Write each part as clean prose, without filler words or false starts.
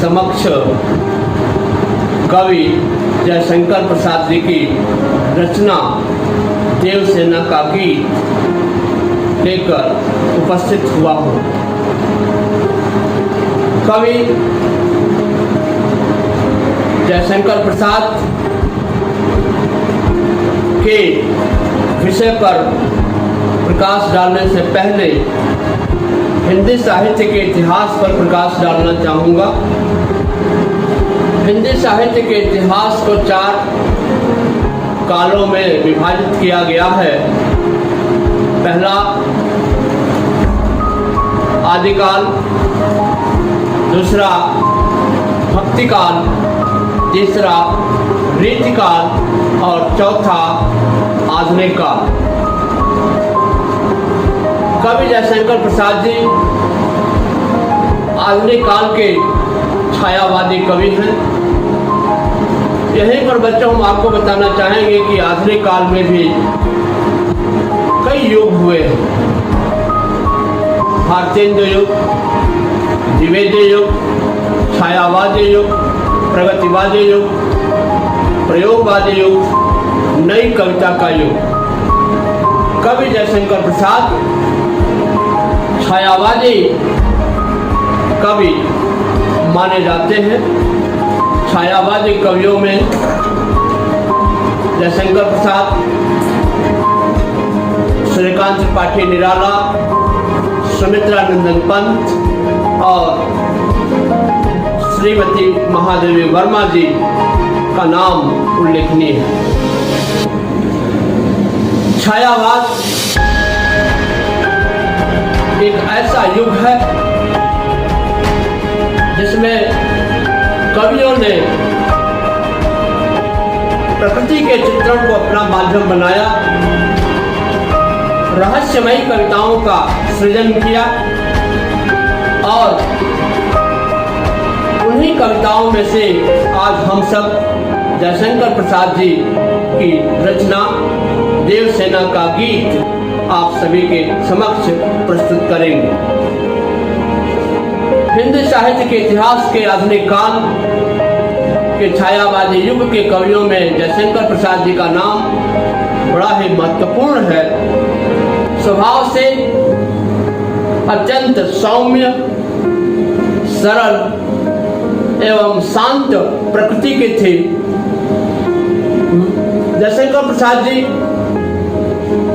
समक्ष कवि जयशंकर प्रसाद जी की रचना देवसेना का गीत लेकर उपस्थित हुआ हूँ। कवि जयशंकर प्रसाद के विषय पर प्रकाश डालने से पहले हिंदी साहित्य के इतिहास पर प्रकाश डालना चाहूँगा। हिंदी साहित्य के इतिहास को 4 कालों में विभाजित किया गया है। पहला आदिकाल, दूसरा भक्तिकाल, तीसरा रीतिकाल और चौथा आधुनिक काल। कवि जयशंकर प्रसाद जी आधुनिक काल के छायावादी कवि हैं। यहीं पर बच्चों हम आपको बताना चाहेंगे कि आधुनिक काल में भी कई युग हुए हैं। भारतेंद्र युग, द्विवेदी युग, छायावादी युग, प्रगतिवादी युग, प्रयोगवादी युग, नई कविता का युग। कवि जयशंकर प्रसाद छायावादी कवि माने जाते हैं। छायावादी कवियों में जयशंकर प्रसाद, सूर्यकांत त्रिपाठी निराला, सुमित्रा नंदन पंत और श्रीमती महादेवी वर्मा जी का नाम उल्लेखनीय है। छायावाद एक ऐसा युग है जिसमें कवियों ने प्रकृति के चित्रण को अपना माध्यम बनाया, रहस्यमयी कविताओं का सृजन किया और उन्हीं कविताओं में से आज हम सब जयशंकर प्रसाद जी की रचना देवसेना का गीत आप सभी के समक्ष प्रस्तुत करेंगे। हिंदी साहित्य के इतिहास के आधुनिक काल के छायावादी युग के कवियों में जयशंकर प्रसाद जी का नाम बड़ा ही महत्वपूर्ण है। स्वभाव से अत्यंत सौम्य, सरल एवं शांत प्रकृति के थे। जयशंकर प्रसाद जी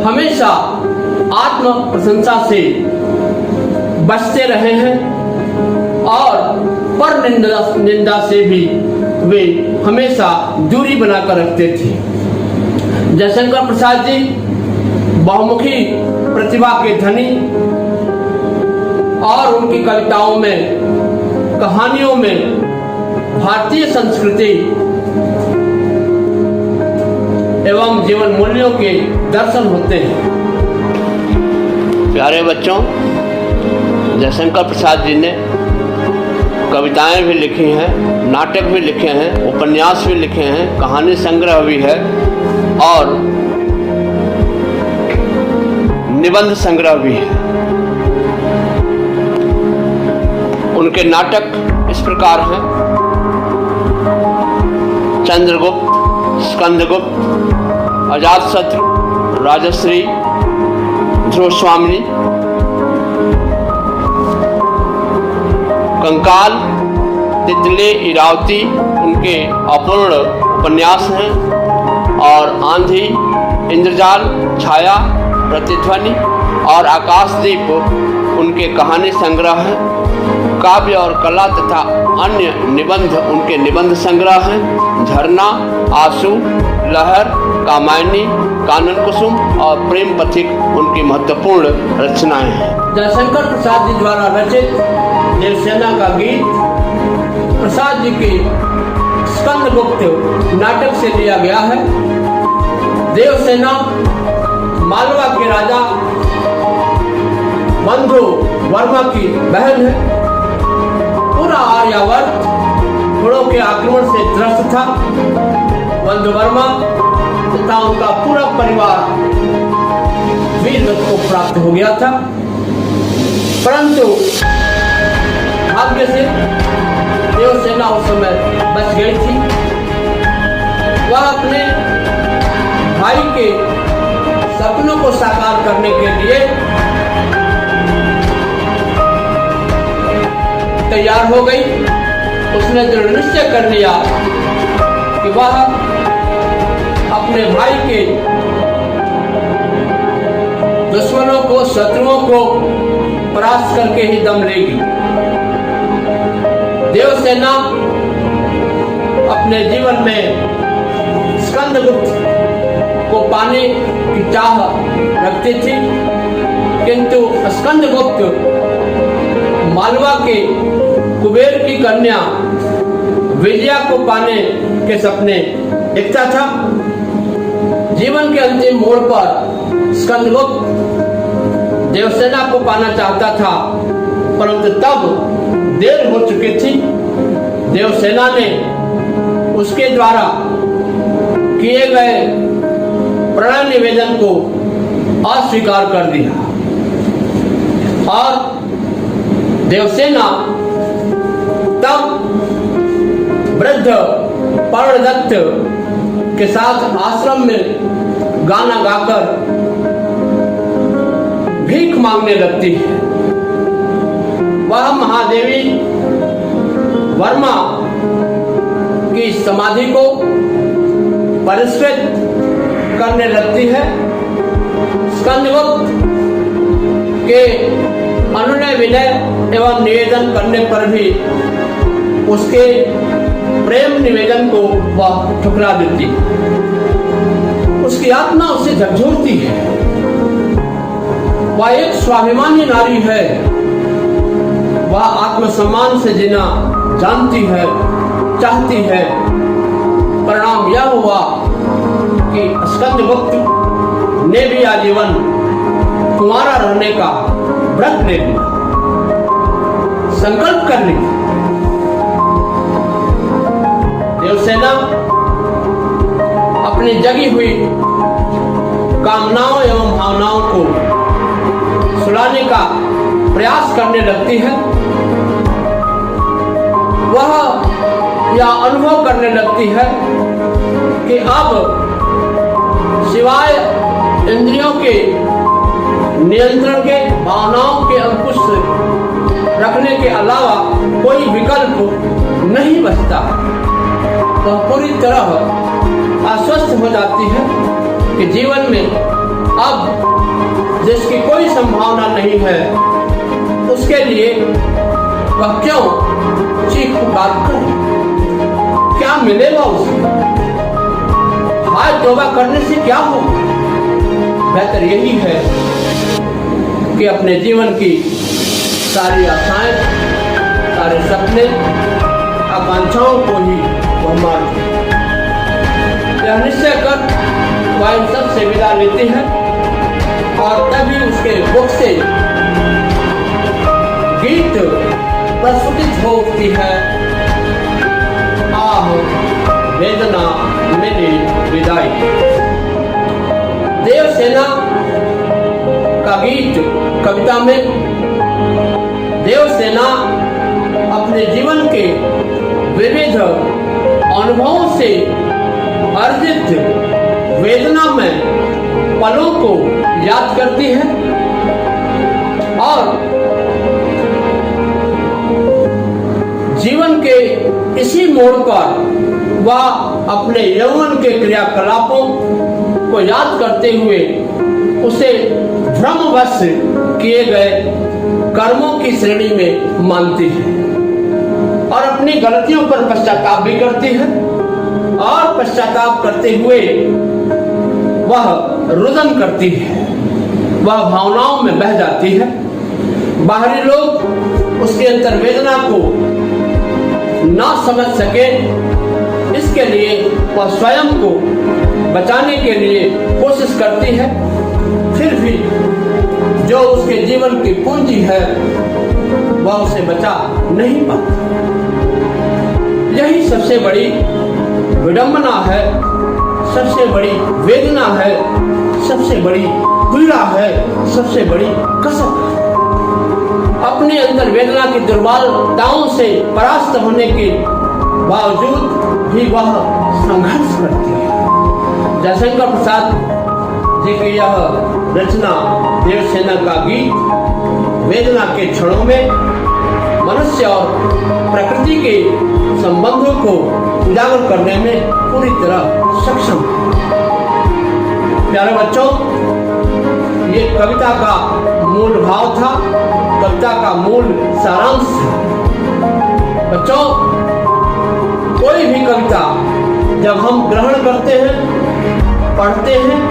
हमेशा आत्म प्रशंसा से बचते रहे हैं और पर निंदा से भी वे हमेशा दूरी बनाकर रखते थे। जयशंकर प्रसाद जी बहुमुखी प्रतिभा के धनी और उनकी कविताओं में, कहानियों में भारतीय संस्कृति एवं जीवन मूल्यों के दर्शन होते हैं। प्यारे बच्चों, जयशंकर प्रसाद जी ने कविताएं भी लिखी हैं, नाटक भी लिखे हैं, उपन्यास भी लिखे हैं, कहानी संग्रह भी है और निबंध संग्रह भी है। उनके नाटक इस प्रकार हैं: चंद्रगुप्त, स्कंदगुप्त, अजातशत्रु, राजश्री, ध्रुवस्वामिनी, कंकाल, तितली, इरावती उनके अपूर्ण उपन्यास हैं और आंधी, इंद्रजाल, छाया, प्रतिध्वनि और आकाशदीप उनके कहानी संग्रह हैं। काव्य और कला तथा अन्य निबंध उनके निबंध संग्रह हैं। झरना, आंसू, लहर, कामायनी, कानन कुसुम और प्रेम पथिक उनकी महत्वपूर्ण रचनाएं हैं। जयशंकर प्रसाद जी द्वारा रचित देवसेना का गीत प्रसाद जी के स्कंदगुप्त नाटक से लिया गया है। देवसेना मालवा के राजा बंधु वर्मा की बहन है। पूरा आर्यावर्त घोड़ों के आक्रमण से त्रस्त था। बंधु वर्मा तथा उनका पूरा परिवार वीरगति को प्राप्त हो गया था, परंतु भाग्य से देवसेना उस समय बच गई थी। वह अपने भाई के सपनों को साकार करने के लिए तैयार हो गई। उसने दृढ़ निश्चय कर लिया कि वह अपने भाई के दुश्मनों को, शत्रुओं को परास्त करके ही दम लेगी। देवसेना अपने जीवन में स्कंदगुप्त को पाने की चाह रखती थी, किंतु स्कंदगुप्त मालवा के कुबेर की कन्या विजया को पाने के सपने देखता था। जीवन के अंतिम मोड़ पर स्कंदगुप्त देवसेना को पाना चाहता था, परंतु तब देर हो चुकी थी। देवसेना ने उसके द्वारा किए गए प्रणय निवेदन को अस्वीकार कर दिया और देवसेना तब वृद्ध पर्णदत्त के साथ आश्रम में गाना गाकर भीख मांगने लगती है। वह महादेवी वर्मा की समाधि को परिष्कृत करने लगती है। स्कंदगुप्त के अनुनय विनय एवं निवेदन करने पर भी उसके प्रेम निवेदन को वह ठुकरा देती। उसकी आत्मा उसे झकझोरती है। वह एक स्वाभिमानी नारी है। वह आत्मसम्मान से जीना जानती है, चाहती है। परिणाम यह हुआ कि स्कंदगुप्त ने भी आजीवन कुंवारा रहने का व्रत ले लिया, संकल्प कर लिया। देवसेना अपनी जगी हुई कामनाओं एवं भावनाओं को सुलाने का प्रयास करने लगती है। वह यह अनुभव करने लगती है कि अब सिवाय इंद्रियों के नियंत्रण के, भावनाओं के अंकुश रखने के अलावा कोई विकल्प नहीं बचता। वह पूरी तरह आश्वस्त हो जाती है कि जीवन में अब जिसकी कोई संभावना नहीं है, उसके लिए वह क्यों चीख पुकार करे? क्या मिलेगा उसे? हाय तौबा करने से क्या हो? बेहतर यही है कि अपने जीवन की सारी आशाएं, सारे सपने, आकांक्षाओं को ही वह मार दे। यह निश्चय कर वह इन सब से विदा लेती है और तभी उसके मुख से गीत प्रस्फुटित हो उठती है। आह वेदना मेरी विदाई। देवसेना का गीत कविता में देवसेना अपने जीवन के विविध अनुभवों से अर्जित वेदना में पलों को याद करती है और जीवन के इसी मोड़ पर वह अपने यौवन के क्रियाकलापों को याद करते हुए उसे भ्रमवश किए गए कर्मों की श्रेणी में मानती है और अपनी गलतियों पर पश्चाताप भी करती है और पश्चाताप करते हुए वह रुदन करती है। वह भावनाओं में बह जाती है। बाहरी लोग उसके अंतर वेदना को ना समझ सके, इसके लिए वह स्वयं को बचाने के लिए कोशिश करती है। फिर भी जो उसके जीवन की पूंजी है वह उसे बचा नहीं पाती। यही सबसे बड़ी विडंबना है, सबसे बड़ी वेदना है, सबसे बड़ी पीड़ा है, सबसे बड़ी कसक है। अपने अंदर वेदना की दुर्बलताओं से परास्त होने के बावजूद भी वह संघर्ष करती है। जयशंकर प्रसाद जी की यह रचना देवसेना का गीत वेदना के क्षणों में मनुष्य और प्रकृति के संबंधों को उजागर करने में पूरी तरह सक्षम है। प्यारे बच्चों, ये कविता का मूल भाव था, कविता का मूल सारांश था। बच्चों, कोई भी कविता जब हम ग्रहण करते हैं, पढ़ते हैं,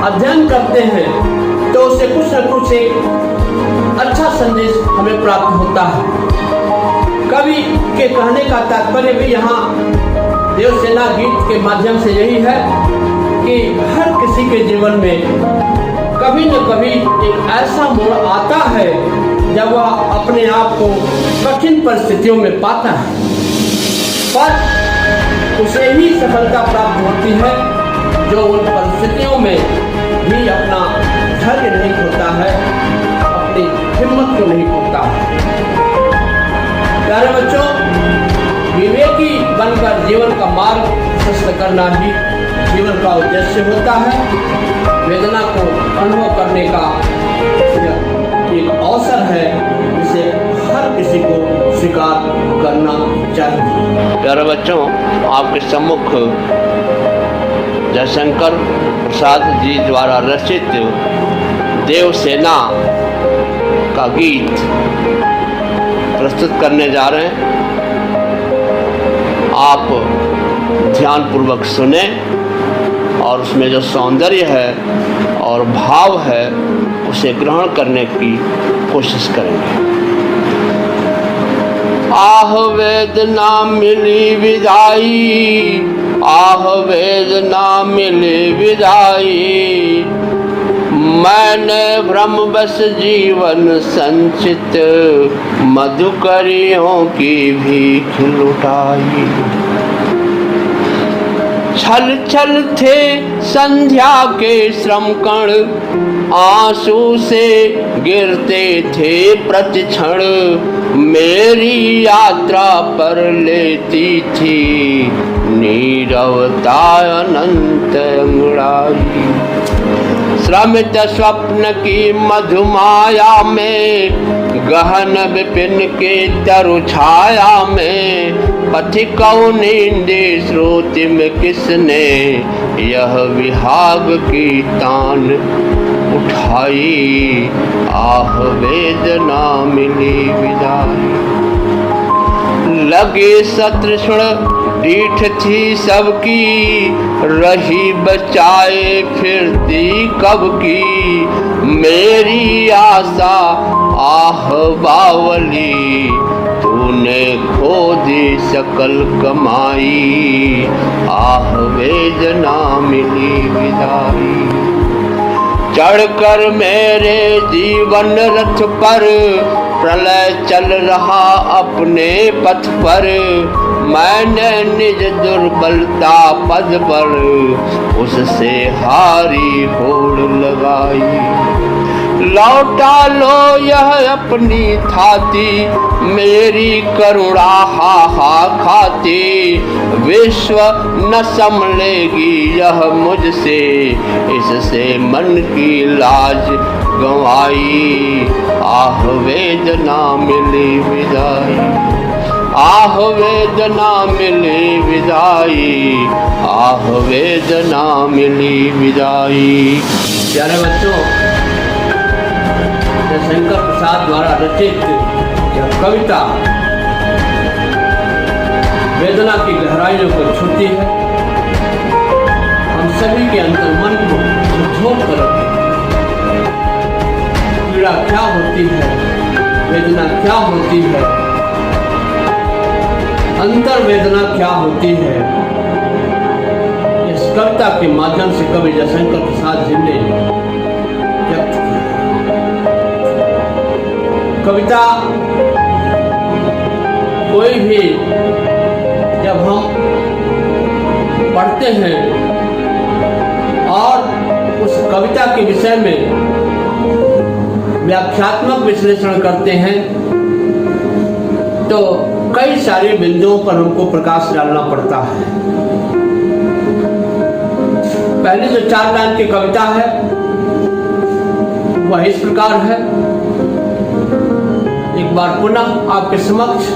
अध्ययन करते हैं, तो उससे कुछ न कुछ एक अच्छा संदेश हमें प्राप्त होता है। कवि के कहने का तात्पर्य भी यहाँ देवसेना गीत के माध्यम से यही है कि हर किसी के जीवन में कभी न कभी एक ऐसा मोड़ आता है जब वह अपने आप को कठिन परिस्थितियों में पाता है, पर उसे ही सफलता प्राप्त होती है जो उन परिस्थितियों में भी अपना धैर्य नहीं खोता है, अपनी हिम्मत को नहीं खोता है। प्यारे बच्चों, विवेकी बनकर जीवन का मार्ग प्रशस्त करना ही जीवन का उद्देश्य होता है। वेदना को अनुभव करने का एक अवसर है जिसे हर किसी को स्वीकार करना चाहिए। प्यारे बच्चों, आपके सम्मुख जयशंकर प्रसाद जी द्वारा रचित देवसेना का गीत प्रस्तुत करने जा रहे हैं। आप ध्यानपूर्वक सुने और उसमें जो सौंदर्य है और भाव है उसे ग्रहण करने की कोशिश करेंगे। आह वेदना मिली विदाई, आह वेदना मिली विदाई, मैंने भ्रमवश जीवन संचित मधुकरियों की भीख लुटाई। छल छल थे संध्या के श्रमकण, आंसू से गिरते थे प्रतिक्षण, मेरी यात्रा पर लेती थी नीरवता अनंत अंगड़ाई। श्रमित स्वप्न की मधुमाया में, गहन विपिन के तरु छाया में, पथिकौ नींदे श्रुति में किसने यह विहाग की तान उठाई। आह वेदना मिली विदाई, लगे सतृष्ण डीठ थी सबकी, रही बचाए फिरती कब की, मेरी आशा आह बावली, तूने खो दी सकल कमाई। आह वेदना मिली विदाई, चढ़कर मेरे जीवन रथ पर, प्रलय चल रहा अपने पथ पर, मैंने निज दुर्बलता पद पर उससे हारी होड़ लगाई। लौटा लो यह अपनी थाती, मेरी करुणा हा खाती, विश्व न संभलेगी यह मुझसे, इससे मन की लाज गंवाई। आह वेदना मिली विदाई, आह वेदना मिली विदाई, आह वेदना मिली विदाई। प्यारे बच्चों, जयशंकर प्रसाद द्वारा रचित यह कविता वेदना की गहराइयों को छूती है, हम सभी के अंतर्मन को झकझोर कर रखती है। पीड़ा क्या होती है, वेदना क्या होती है, अंतर वेदना क्या होती है, इस कविता के माध्यम से कवि जयशंकर प्रसाद जी ने व्यक्त किया। कविता कोई भी जब हम पढ़ते हैं और उस कविता के विषय में व्याख्यात्मक विश्लेषण करते हैं तो कई सारे बिंदुओं पर हमको प्रकाश डालना पड़ता है। पहली जो 4 लाइन की कविता है वह इस प्रकार है, एक बार पुनः आपके समक्ष।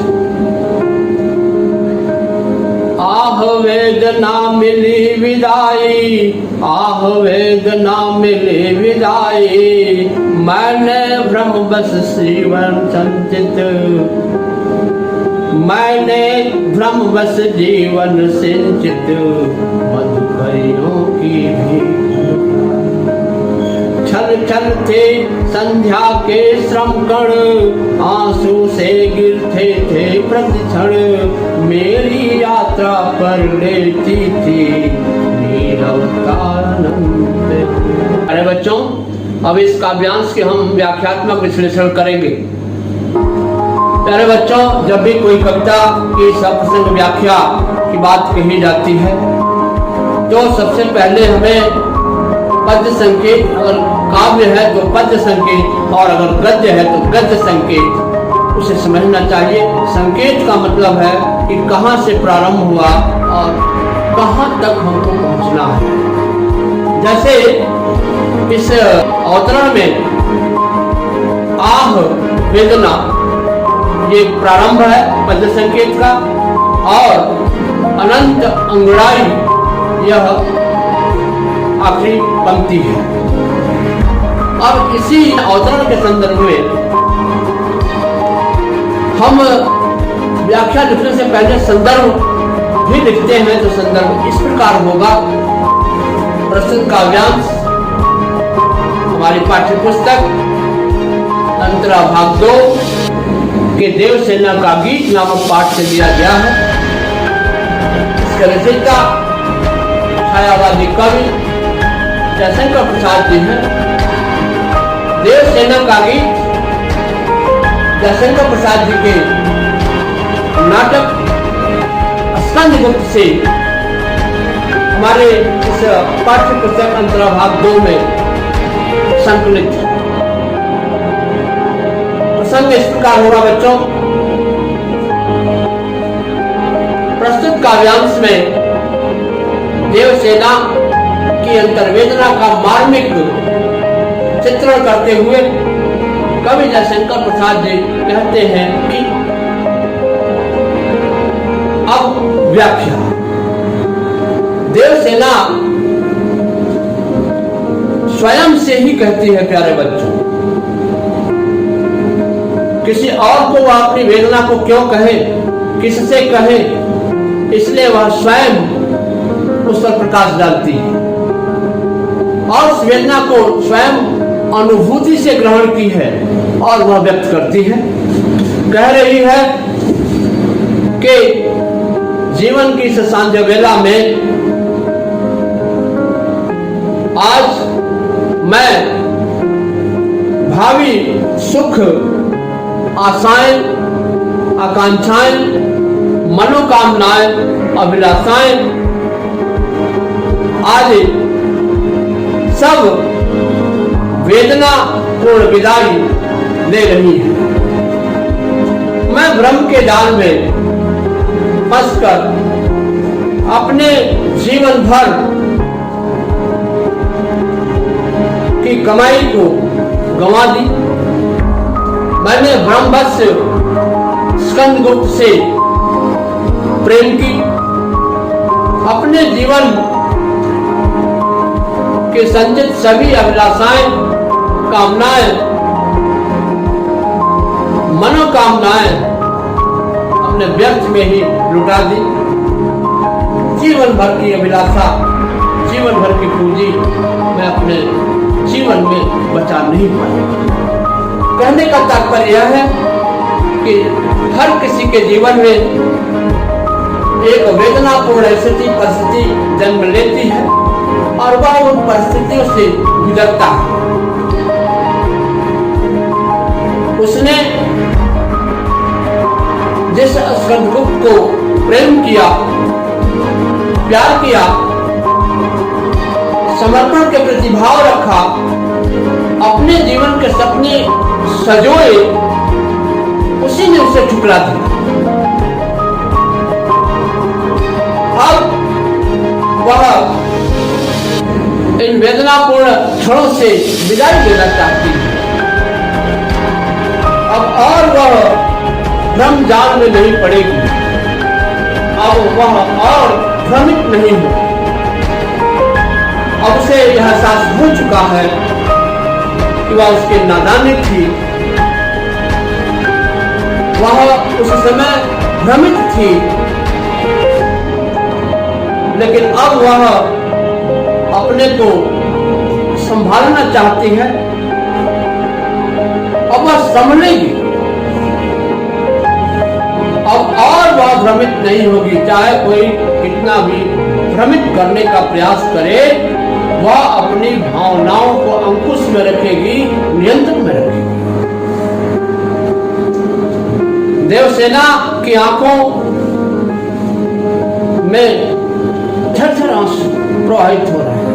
आह वेदना मिली विदाई, आह वेदना मिली विदाई, मैंने भ्रम बस जीवन संचित, मैंने भ्रम बस जीवन सिंचित, मधुकरियों की भी छल छल थे संध्या के श्रम कण, आंसू से गिरते थे प्रतिक्षण, मेरी यात्रा पर लेती थी नीरवता आनंद। अरे बच्चों, अब इस काव्यांश के हम व्याख्यात्मक विश्लेषण करेंगे। प्यारे बच्चों, जब भी कोई कविता की सप्रसंग व्याख्या की बात कही जाती है तो सबसे पहले हमें पद्य संकेत, अगर काव्य है तो पद्य संकेत और अगर गद्य है तो गद्य संकेत उसे समझना चाहिए। संकेत का मतलब है कि कहाँ से प्रारंभ हुआ और कहाँ तक हमको पहुँचना है। जैसे इस अवतरण में आह वेदना ये प्रारंभ है पद्य संकेत का, और अनंत अंगड़ाई यह आखिरी पंक्ति है। और इसी अवतरण के संदर्भ में हम व्याख्या लिखने से पहले संदर्भ भी लिखते हैं, तो संदर्भ इस प्रकार होगा। प्रस्तुत काव्यांश हमारी पाठ्य पुस्तक अंतरा भाग 2 के देवसेना का गीत नामक पाठ से लिया गया है। इसके रचयिता छायावादी कवि जयशंकर प्रसाद जी हैं। देवसेना का गीत जयशंकर प्रसाद जी के नाटक स्कंदगुप्त से हमारे इस पाठ्य पुस्तक अंतरा भाग 2 में संकलित है। प्रसंग इस प्रकार होगा बच्चों। प्रस्तुत काव्यांश में देवसेना की अंतर्वेदना का मार्मिक चित्रण करते हुए कवि जयशंकर प्रसाद जी कहते हैं कि अब व्याख्या। देवसेना स्वयं से ही कहती है प्यारे बच्चों, किसी और को वह अपनी वेदना को क्यों कहे, किससे कहे, इसलिए वह स्वयं उस पर प्रकाश डालती है और उस वेदना को स्वयं अनुभूति से ग्रहण की है और वह व्यक्त करती है। कह रही है कि जीवन की इस सांझ वेला में आज मैं भावी सुख, आशाएं, आकांक्षाएं, मनोकामनाएं, अभिलाषाएं आदि सब वेदना पूर्ण विदाई ले रही है। मैं भ्रम के जाल में फंसकर अपने जीवन भर की कमाई को गंवा दी। मैंने भ्रमवश स्कंदगुप्त से प्रेम की, अपने जीवन के संचित सभी अभिलाषाएं, कामनाएं, मनोकामनाएं अपने व्यर्थ में ही लुटा दी। जीवन भर की अभिलाषा, जीवन भर की पूंजी मैं अपने जीवन में बचा नहीं पाया। कहने का तात्पर्य यह है कि हर किसी के जीवन में एक वेदनापूर्ण स्थिति परिस्थिति जन्म लेती है और वह उन परिस्थितियों से गुजरता है। उसने जिस स्कंदगुप्त को प्रेम किया, प्यार किया, समर्पण के प्रति भाव रखा, अपने जीवन के सपने सजोए, उसी ने उसे ठुकरा दिया। अब वह इन वेदनापूर्ण क्षणों से विदाई लेना चाहती है। अब और वह भ्रम जाल में नहीं पड़ेगी। अब वह और भ्रमित नहीं हो। अब उसे यह एहसास हो चुका है कि वह उसकी नादानी थी। वह उस समय भ्रमित थी, लेकिन अब वह अपने को संभालना चाहती है। अब वह संभलेगी। अब और वह भ्रमित नहीं होगी। चाहे कोई कितना भी भ्रमित करने का प्रयास करे, वह अपनी भावनाओं को अंकुश में रखेगी, नियंत्रण में रखेगी। देवसेना की आंखों में झरझर आंसू प्रवाहित हो रहे हैं।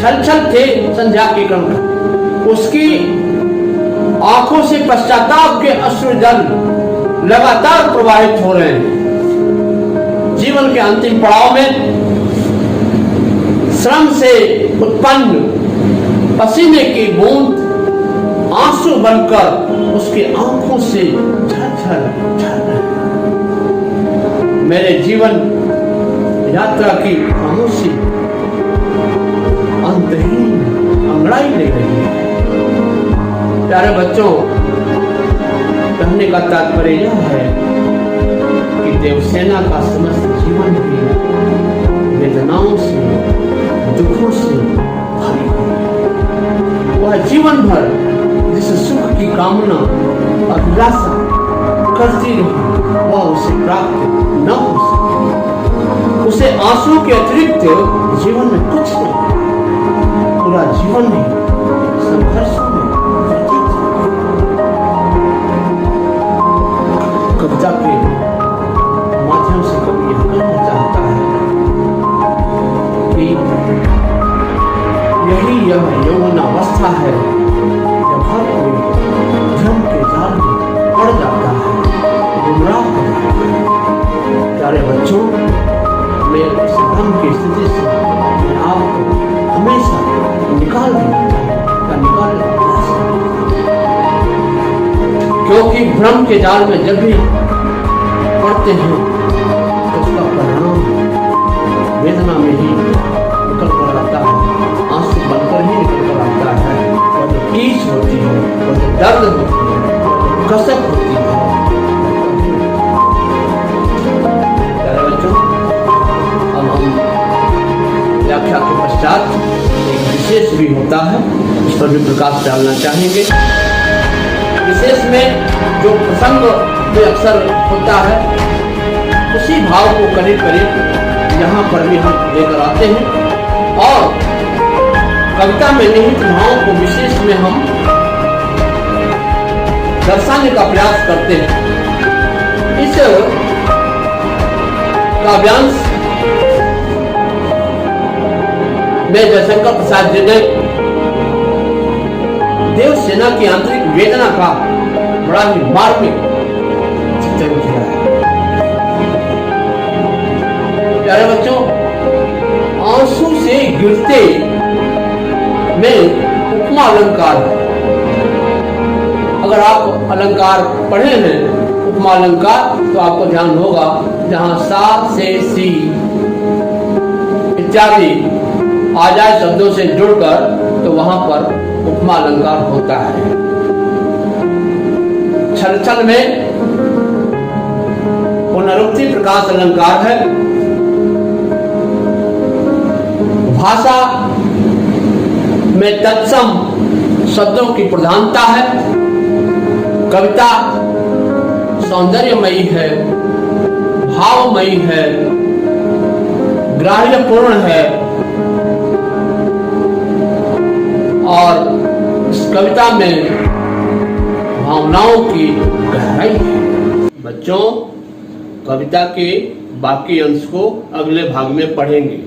छल छल थे संध्या के कण। उसकी आंखों से पश्चाताप के अश्रु जल लगातार प्रवाहित हो रहे हैं। जीवन के अंतिम पड़ाव में श्रम से उत्पन्न पसीने की बूंद आंसू बनकर उसकी आंखों से झरझर झर रहे। मेरे जीवन यात्रा की खामोशी अंतहीन अंगड़ाई ले रही है। प्यारे बच्चों, कहने का तात्पर्य यह है कि देवसेना का समस्त जीवन भी वेदनाओं से, दुखों से भरी हुई। वह जीवन भर जिस सुख की कामना, अभिलाषा करती रही, वह उसे प्राप्त न हो सके। उसे आंसू के अतिरिक्त जीवन में कुछ नहीं। पूरा जीवन ही संघर्षों में व्यतीत। कविता के माध्यम से कवि यह कहना चाहता है कि यही यह यौवनावस्था है जब हर कोई भ्रम के जाल में पड़ जाता है, गुमराह हो जाता है। प्यारे बच्चों, मैं इस भ्रम की स्थिति से अपने आप को हमेशा निकाल क्योंकि भ्रम के जाल में जब भी पड़ते हैं तो उसका परिणाम वेदना में ही निकल कर आता है, आंसू बनकर ही निकल कर आता है। और जो टीस होती है, और जो दर्द होती है, और जो कसक होती है। प्यारे बच्चों, अब हम व्याख्या के पश्चात एक विशेष भी होता है, उस पर भी प्रकाश डालना चाहेंगे। विशेष में जो प्रसंग में अक्सर होता है, उसी भाव को करीब करीब यहाँ पर भी हम लेकर आते हैं और कविता में निहित भावों को विशेष में हम दर्शाने का प्रयास करते हैं। इस काव्यांश में जयशंकर प्रसाद जी ने देवसेना की आंतरिक वेदना का बड़ा ही मार्मिक चित्रण किया है। प्यारे बच्चों, आंसू से गिरते में उपमा अलंकार है। अगर आप अलंकार पढ़े हैं, उपमा अलंकार, तो आपको ध्यान होगा जहां सा से सी इत्यादि आ जाए शब्दों से जुड़कर, तो वहां पर उपमा अलंकार होता है। छल छल में पुनरुक्ति प्रकाश अलंकार है। भाषा में तत्सम शब्दों की प्रधानता है। कविता सौंदर्यमयी है, भावमयी है, ग्राह्यपूर्ण है और इस कविता में भावनाओं की गहराई है। बच्चों, कविता के बाकी अंश को अगले भाग में पढ़ेंगे।